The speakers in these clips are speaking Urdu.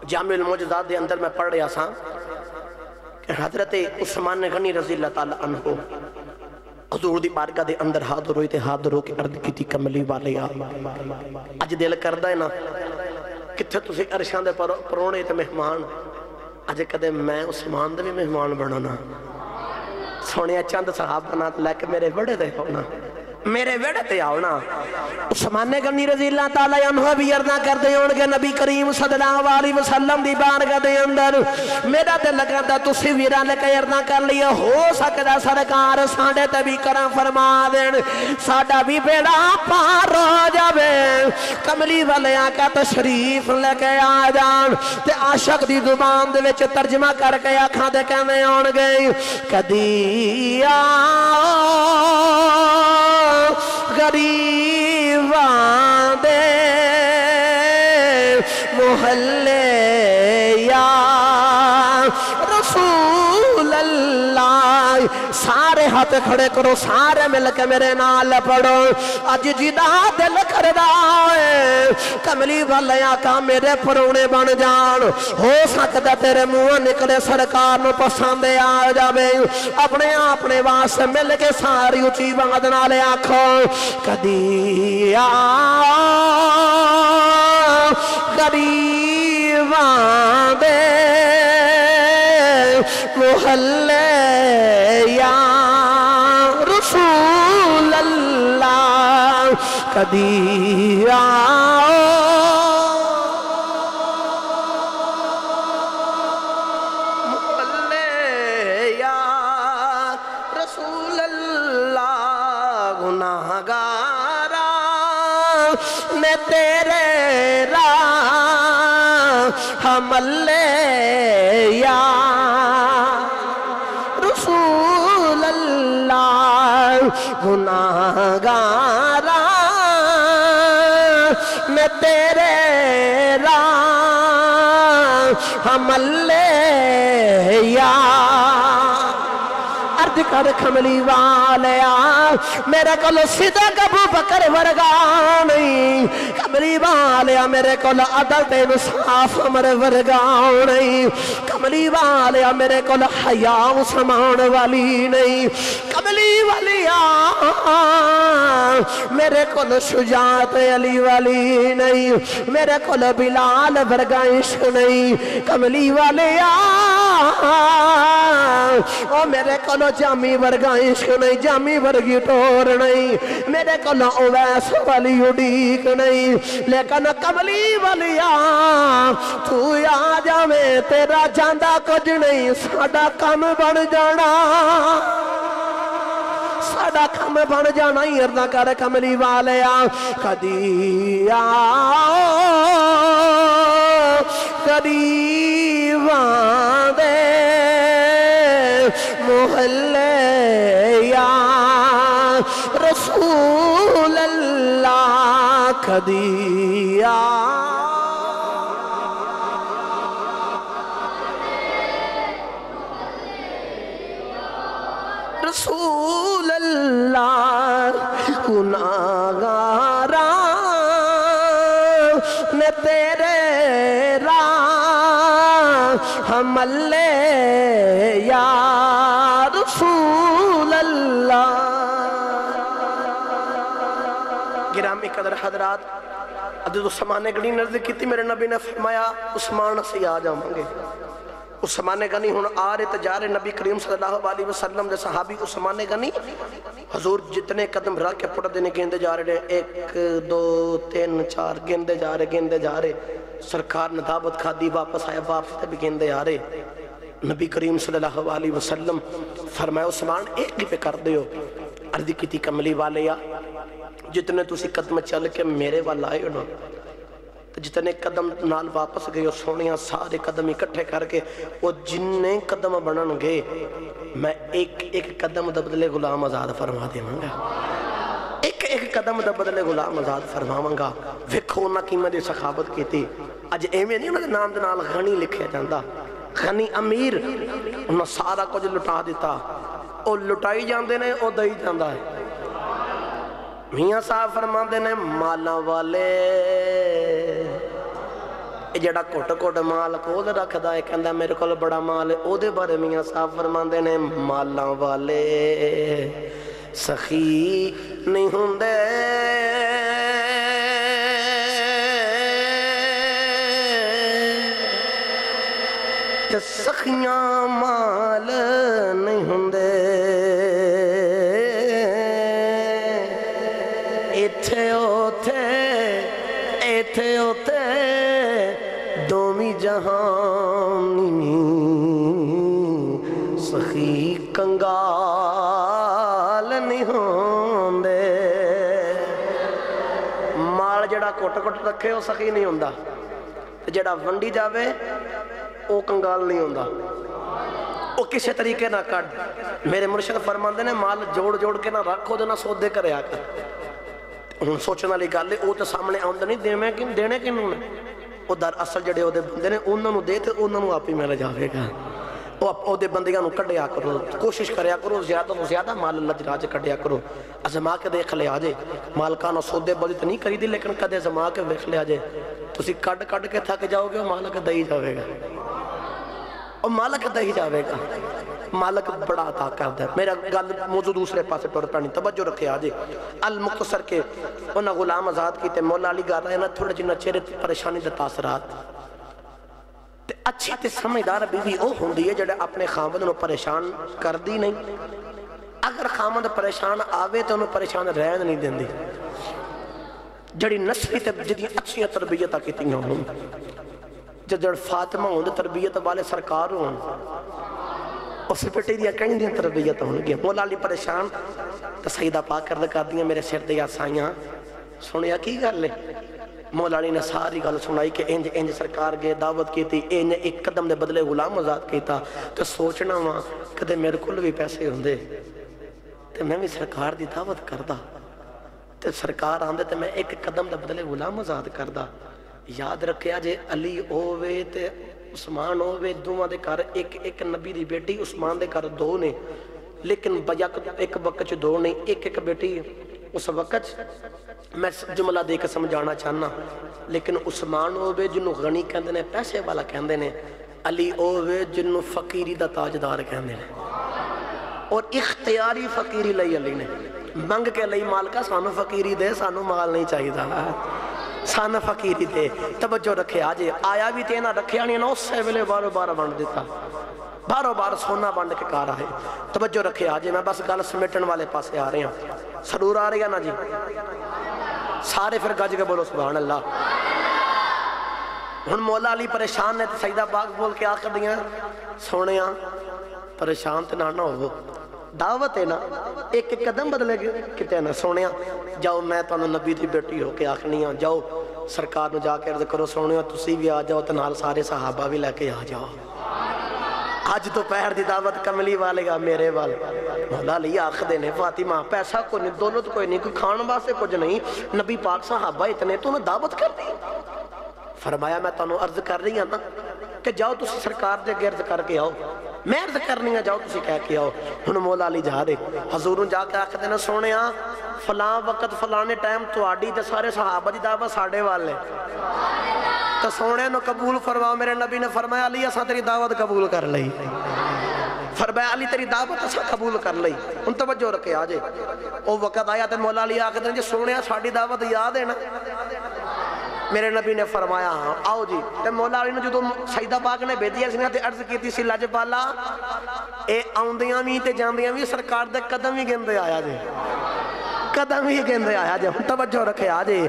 جامع المعجزات دے اندر میں پڑھ رہا سا کہ حضرت عثمان غنی رضی اللہ تعالیٰ عنہ حضور دی بارگاہ دے اندر حاضر ہوئی تے حاضر ہو کے عرض کی تھی کملی والے اج دل کردہ ہے نا کتھے تسی عرشاں دے پرونے تے مہمان اج کدے میں عثمان دے بھی مہمان بنانا سونے چند صحابہ نات لے کے میرے وڑے دے ہونا میرے وڑے تے آونا عثمان غنی رضی اللہ تعالیٰ عنہ بھی عرضہ کر دے ہونگے نبی کریم صلی اللہ علیہ وسلم دی بارگاہ دے اندر میرا دل لگا دا تسی ویرہ لے کے عرضہ کر لیا ہو سکتا سرکار ساڑھے تے بھی کرم فرما دین ساڑھا بھی بیڑا پار ہو جاوے کملی والے آقا تشریف لے کے آ جان تے عاشق دی زبان دے وچ ترجمہ کر کے آکھاں دے کہنے ہونگے کدی غریباں دے محلے یا رسول اللہ سارے ہاتھ کھڑے کرو سارے مل کے میرے نال پڑھو اج جدا دل کردہ ہے کملی والے آقا میرے پرونے بن جان ہو سکتا تیرے منہ نکلے سرکار نو پسندے آ جاوے اپنے واسطے مل کے ساری اچھی بات نالے آکھو کدی غریباں دے محلے یا رسول اللہ کدی محلے یا رسول اللہ گناہگارا نے تیرے راہ حملے یا رسول اللہ گناہگارا میں تیرے راہ حملے یا عرض کر کملی والیا میرے کل صدق ابو بکر ورگا نہیں کملی والیا میرے کل عدل تے انصاف عمر ورگا نہیں کملی والیا میرے کل حیاء سمان والی نہیں کملی والیا میرے کل شجاعت علی والی نہیں میرے کل بلال ورگا عشق نہیں کملی والیا او میرے کل جامی ورگا عشق نہیں جامی ورگی ٹور نہیں میرے کل اویس والی اڈیک نہیں لیکن کملی والیا تو یا جاوے تیرا جاندہ کچھ نہیں ساڑا کم بن جانا ساڑا کم بن جانا ہی ارنا کر کملی والیا کدی قریباں دے محلے یا رسول اللہ کدی رسول اللہ گناہگارا نے تیرے راہ حملے یا رسول اللہ گرامی قدر حضرات عدد عثمان غنی نرد کی تھی میرے نبی نے فرمایا عثمان سے آ جاؤں گے عثمان غنی ہون آرے تجارے نبی کریم صلی اللہ علیہ وسلم دے صحابی عثمان غنی حضور جتنے قدم رکھ کے پڑھ دینے گیندے جا رہے 1 2 3 4 گیندے جا رہے سرکار نے دعوت کھادی واپس آیا واپس تے بھی گیندے آ رہے نبی کریم صلی اللہ علیہ وسلم فرمایا عثمان ایک بھی پہ کر دیو عرض کی تھی کملی والے یا جتنے تسی قدم چل کے میرے والا آئے ہو جتنے قدم نال واپس گئے سونیاں سارے قدم اکٹھے کر کے وہ جننے قدم بنن گے میں ایک قدم دا بدلے غلام آزاد فرما دے منگا ایک قدم دا بدلے غلام آزاد فرماواں گا ویکھو نہ قیمت دی سخاوت کیتی اج ایویں نہیں انہاں دے نام دے نال غنی لکھیا جاندا غنی امیر انہاں سارا کچھ لٹا دیتا او لٹائی جاندے نے او دئی جاندا ہے میاں صاحب فرماندے نے مالا والے جڑا کٹ کٹ مال کول رکھدا ہے کہندا میرے کول بڑا مال ہے او دے بارے میاں صاحب فرماندے نے مالاں والے سخی نہیں ہوندے تے سخیاں مال نہیں ہوندے ایتھے اوتھے دومی جہانی سخی کنگال نہیں ہوندے مال جڑا کٹ کٹ رکھے وہ سخی نہیں ہوندا جڑا ونڈی جاوے وہ کنگال نہیں ہوندا وہ کسی طریقے نہ کٹ میرے مرشد فرماندے نے مال جوڑ جوڑ کے نہ رکھو جو نہ سودے کرے آ کر ہن سوچنا لی گل ہے وہ تو سامنے آمد نہیں دینے کنوں نے وہ در اصل جڑے وہ بندے نے انہوں نے دے تے انہوں نے آپ ہی مل جاوے گا وہ دے بندیاں نو کڈیا کرو کوشش کریا کرو زیادہ تو زیادہ مال اللہ جراج کڈیا کرو ازما کے دیکھ لے آجے مالکانو سودے بڑی تو نہیں کری دی لیکن کدے ازما کے دیکھ لے آجے تسی کڈ کے تھک جاؤ گے مالک دہی جاوے گا اور مالک دہی جاوے گا مالک بڑا عطا کرتا ہے میرا گل موضوع دوسرے پاسے ٹور پانی توجہ رکھے آجے المختصر کے انہاں غلام آزاد کی تے مولا علی گا رہے ہیں تھوڑے جنہ چہرے پریشانی دے تاثرات تے اچھی تے سمجھدار بیوی او ہوندی ہے جڑے اپنے خامد نو پریشان کر دی نہیں اگر خامد پریشان آوے تو انہوں پریشان رہن نہیں دین دی جڑی نسلی تے جدی اچھی تربیتہ کی تینوں ہوں جڑ فاطمہ ہوں تربیت والے سرکار ہوں اس بیٹے دیا کہیں دیا تربیت ہوں گیا مولا علی پریشان تو سیدہ پاک کرد کر دیا میرے سر دیا سائیاں سنیا کی گل لے مولا علی نے ساری گل سنائی کہ انج سرکار گئے دعوت کی تھی انج ایک قدم دے بدلے غلام آزاد کی تھا تو سوچنا وہاں کدے میرے کل بھی پیسے ہوں دے تو میں بھی سرکار دی دعوت کردہ تو سرکار آندے تو میں ایک قدم دے بدلے غلام آزاد کردہ یاد رکھیا جے علی ہووے تے عثمان ہووے دوواں دے کر ایک نبی دی بیٹی عثمان دے کر دو نے لیکن ایک وقت دو نہیں ایک بیٹی اس وقت میں جملہ دے کے سمجھانا چاہنا لیکن عثمان ہووے جنہوں غنی کہندے نے پیسے والا کہندے نے علی ہووے جنہوں فقیری دا تاجدار کہندے نے اور اختیاری فقیری لئی علی نے منگ کے لئی مال کا سانو فقیری دے سانو مال نہیں چاہیے تھا سانہ فقیری دے توجہ رکھے آجے آیا بھی تینا رکھے آنی نا اس سے ویلے بارو بار بانڈ دیتا بارو بار سونا بانڈ کے کار آئے توجہ رکھے آجے میں بس گل سمیٹن والے پاسے آ رہے ہیں سرور آ رہی ہے نا جی سارے پھر گج کے بولو سبحان اللہ ہن مولا علی پریشان نے سیدہ باغ بول کے آخر دیا سونے پریشان تے نہ ہو دعوت ہے نا ایک قدم بدلے کتے نا سونے جاؤ میں تو نبی دی بیٹی ہو کے آخنی ہوں جاؤ سرکار نو جا کے عرض کرو سونے تسی بھی آ جاؤ تنال سارے صحابہ بھی لے کے آ جاؤ آج تو پہر دی دعوت کملی والے گا میرے والے مولا علی آخ دینے فاطمہ پیسہ کوئی نہیں دولت کوئی نہیں کوئی کھان واسطے کچھ نہیں نبی پاک صحابہ اتنے تو انہیں دعوت کر دی فرمایا میں تانوں عرض کر رہی ہوں نا کہ جاؤ تسی سرکار دے گرد کر کے آؤ میں عرض کرنی ہے جاؤ تسی کہہ کے آؤ انہوں مولا علی جا دے حضوروں جا کے آخ دینا سونے فلاں وقت فلانے ٹائم تو آڈی تے سارے صحابہ دی دعوت ساڑے والے تو سونے نو قبول فرماؤ میرے نبی نے فرمایا علی اساں تیری دعوت قبول کر لئی فرمایا علی تیری دعوت اساں قبول کر لئی ان توجہ رکھے آجے او وقت آیا تے مولا علی آخ دینا جی سونے ساڑی دعوت یاد ہے نا میرے نبی نے فرمایا ہاں آؤ جی تے مولا علی نے جو سیدہ پاک نے بیدیا سنیا تے عرض کی تھی سی لج پالا اے آؤندیاں بھی تے جاندیاں بھی سرکار دے قدم ہی گندے آیا جی قدم ہی گندے آیا جی توجہ رکھے آجے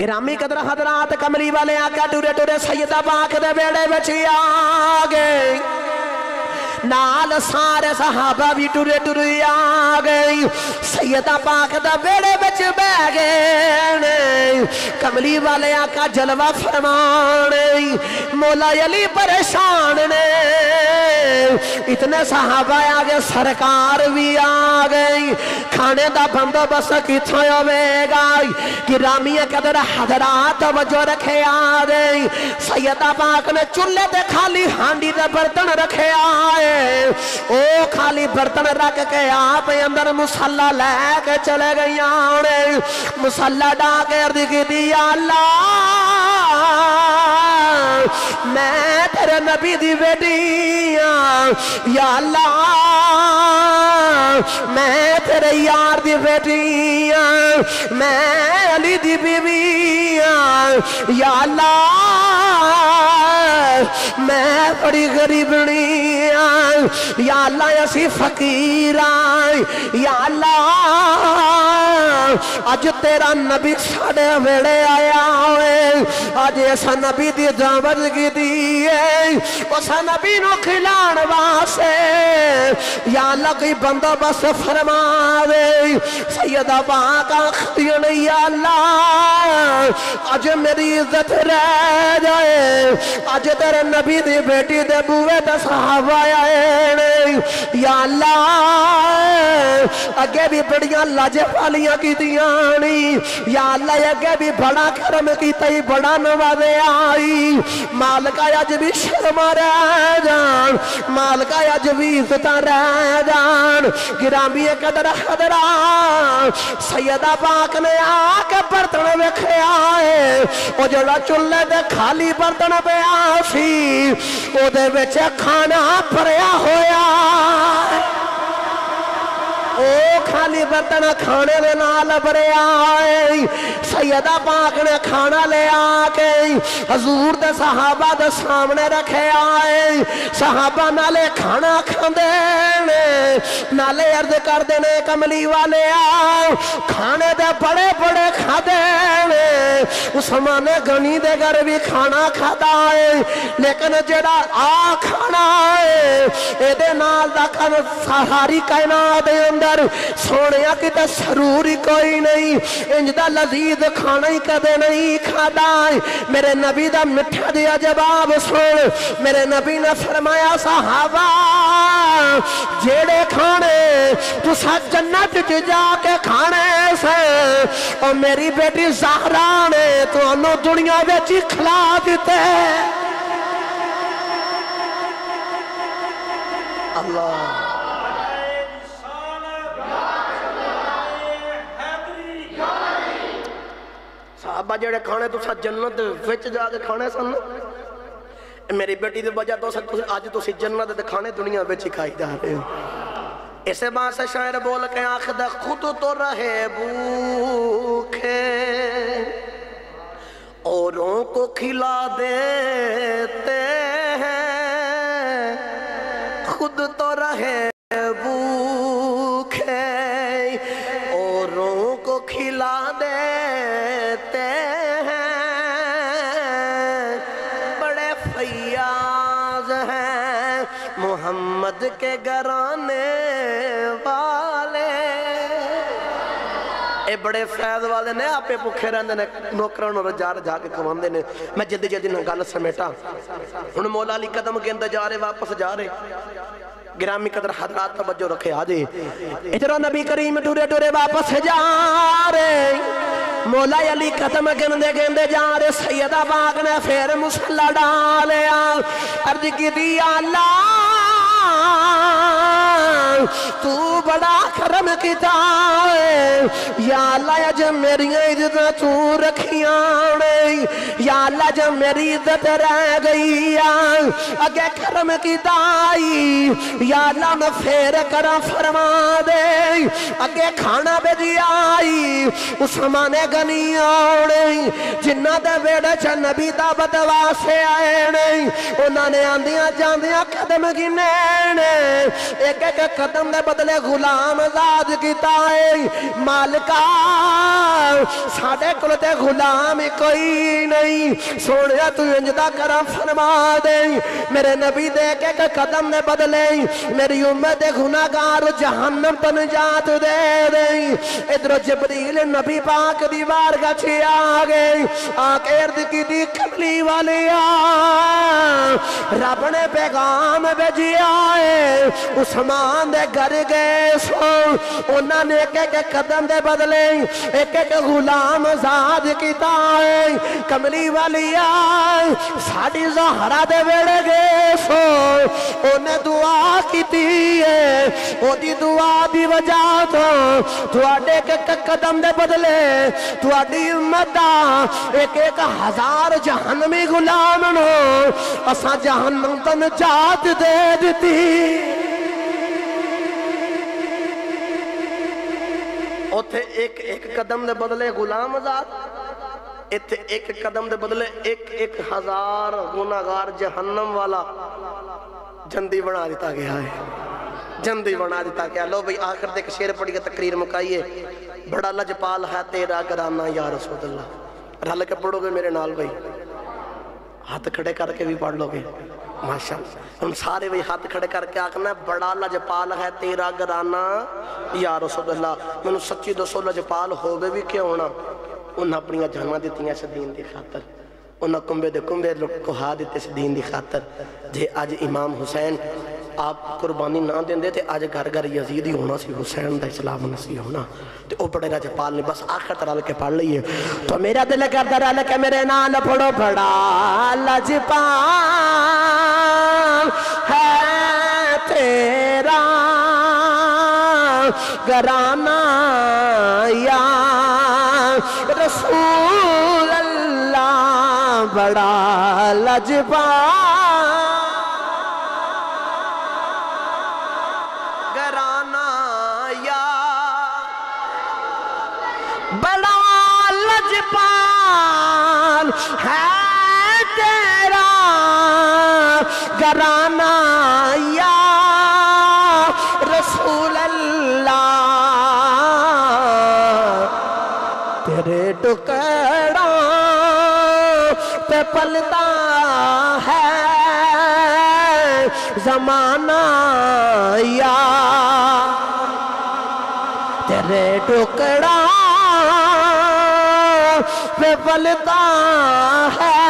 گرامی قدر حضرات کملی والے آقا ٹورے ٹورے سیدہ پاک دے بیڑے بچی آگئے نال سارے صحابہ بھی ٹورے ٹورے آگئی سیدہ پاک دا بیڑے بچ بے گئے کملی والے آقا جلوہ فرمانے مولا علی پریشان نے اتنے صحابہ آگے سرکار بھی آگئی کھانے دا بندہ بس کتھا ہوئے گائی گرامی قدر حضرات وجہ رکھے آگئی سیدہ پاک نے چلے دے خالی ہانڈی دے برتن رکھے آئے او خالی برتن رکھ کے آپ اندر مسلح لے کے چلے گئی آنے مسلح ڈا کے ارد کی دیا اللہ میں تیرے نبی دی بیٹی ہاں یا اللہ میں تیرے یار دی بیٹی ہاں میں علی دی بیوی ہاں یا اللہ میں بڑی غریبنی ہاں یا اللہ اسی فقیر ہاں یا اللہ اج تیرا نبی ساڑے ویڑے آیا ہوئے اج ایسا نبی دی دعوت کی دیئے اسا نبی نو کھلان واسے یا اللہ کوئی بندہ بس فرما دے سیدہ باقا خیون یا اللہ اج میری عزت رہ جائے اج تیرے نبی دی بیٹی دے بوے دے صحابہ آئے یا اللہ اگے بھی بڑیاں لاجے پالیاں کی دیانی یا اللہ اگے بھی بڑا کرم کی تی بڑا نوازے آئی مالکہ اج بھی شرما رہ جان مالکہ اج بھی عزتہ رہ جان گرامی قدر حضرات سیدہ پاک نے آکے برتن وکھے آئے او جڑا چلے دے خالی برتن پہ آسی او دے وچے کھانا پریا ہویا او خالی برتن کھانے لے نال بھرے آئے سیدہ پاک نے کھانا لے آکے حضور دے صحابہ دے سامنے رکھے آئے صحابہ نالے کھانا کھاندے نالے عرض کر دینے کملی والے آؤ کھانے دے بڑے بڑے کھادے عثمان غنی دے گھر بھی کھانا کھادا ہے لیکن جڑا آ کھانا ہے اے دے نال دا کھانا سہاری کائنات دے اندر سونیا کی تے سروری کوئی نہیں انج دا لذیذ کھانا ہی کدے نہیں کھادا ہے میرے نبی دا مٹھا دیا جواب سن میرے نبی نے فرمایا صحابہ جیڑے کھانے تو ساتھ جنت جا کے کھانے سے اور میری بیٹی زہرا نے تو انہوں دنیا بیچی کھلا دیتے اللہ صحابہ جڑے کھانے تو ساتھ جنت وچ جا کے کھانے سن میری بیٹی دے وجہ تو آج تو سی جنت دے کھانے دنیا وچ ہی کھائی جا رہے ہو اسے بات سے شاعر بول کے آخدہ خود تو رہے بھوکے اوروں کو کھلا دیتے ہیں خود تو رہے بھوکے اوروں کو کھلا دیتے محمد کے گھرانے والے اے بڑے فیض والے نے آپ بھوکے رہندے نے نوکران اور رجا رجا کے کماندے نے میں جلدی جلدی نہ گل سمیٹا ہن مولا علی قدم گیندے جا رہے واپس جا رہے گرامی قدر حضرات توجہ رکھے آجے ادھر نبی کریم ٹورے ٹورے واپس جا رہے مولا علی قدم گندے گندے جا رہے سیدہ باغ نے پھر مسلح ڈالیا عرض کی دیا اللہ تو بڑا کرم کیتا ہے یا اللہ جب میری عزت تو رکھیاں نہیں یا اللہ جب میری عزت رہ گئی اگے کرم کیتا ہے یا اللہ میں پھر کرم فرما دے اگے کھانا بھیجی آئی عثمان غنی آنے جنہ دے بیڑے چا نبی دعوت واسے آئے نہیں انہوں نے آندیاں جاندیاں قدم گنے ایک ایک قدم دے بدلے غلام آزاد کیتا ہے مالکہ ساڑھے کلتے غلام کوئی نہیں سوڑیا تو انجدہ کرم فرما دے میرے نبی دے ایک ایک قدم دے بدلے میری امت گناہگار جہنم پر نجات دے دے ادھر جبریل نبی پاک دیوار گچھی آگے آکے ارد کی دی کملی والی رب نے پیغام بھیجیا ہے عثمان دے گھر گئے سو انہاں نے ایک ایک قدم دے بدلے ایک ایک غلام آزاد کیتا ہے کملی والی آئے ساڑی زہرہ دے ویڑے گئے سو انہیں دعا کیتی ہے او دی دعا دی وجہ تو آڈے ایک ایک قدم دے بدلے تو آڈی امت ایک ایک ہزار جہنمی غلام نو اسا جہنم تو نجات دے دیتی اوتھے ایک ایک قدم دے بدلے غلام آزاد ایتھے ایک قدم دے بدلے ایک ایک ہزار گناہگار جہنم والا جندی بنا دیتا گیا ہے جندی بنا دیتا گیا لو بھئی آخر دے ایک شیر پڑھی گا تقریر مکائیے بڑا لجپال ہے تیرا گرانا یا رسول اللہ رل کے پڑھو گے میرے نال بھئی ہاتھ کھڑے کر کے بھی پڑھ لو گے ماشاءاللہ ہم سارے بھی ہاتھ کھڑے کر کے آکھنا ہے بڑا لجپال ہے تیرا گرانا یا رسول اللہ میں نے سچی دسو لجپال ہوگے بھی کیا ہونا انہاں اپنی جانہ دیتی ہیں اس دین دی خاطر انہاں کمبے دے کمبے کو ہا دیتے اس دین دی خاطر جے آج امام حسین آپ قربانی نہ دیں دے تھے آج گھر گھر یزیدی ہونا سی حسین دا اسلام نسی ہونا تو او بڑے لجپال نے بس آخر ترال کے پڑھ لئیے تو میرا دل کر در کے میرے نال پڑھو بڑا لجپال ہے تیرا گرانا یا رسول اللہ بڑا لجپال گرانا یا بڑا لجپال ہے تیرا گرانا یا رسول اللہ تیرے ٹکڑوں پہ پلتا ہے زمانہ یا تیرے ٹکڑوں پہ پلتا ہے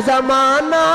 زمانہ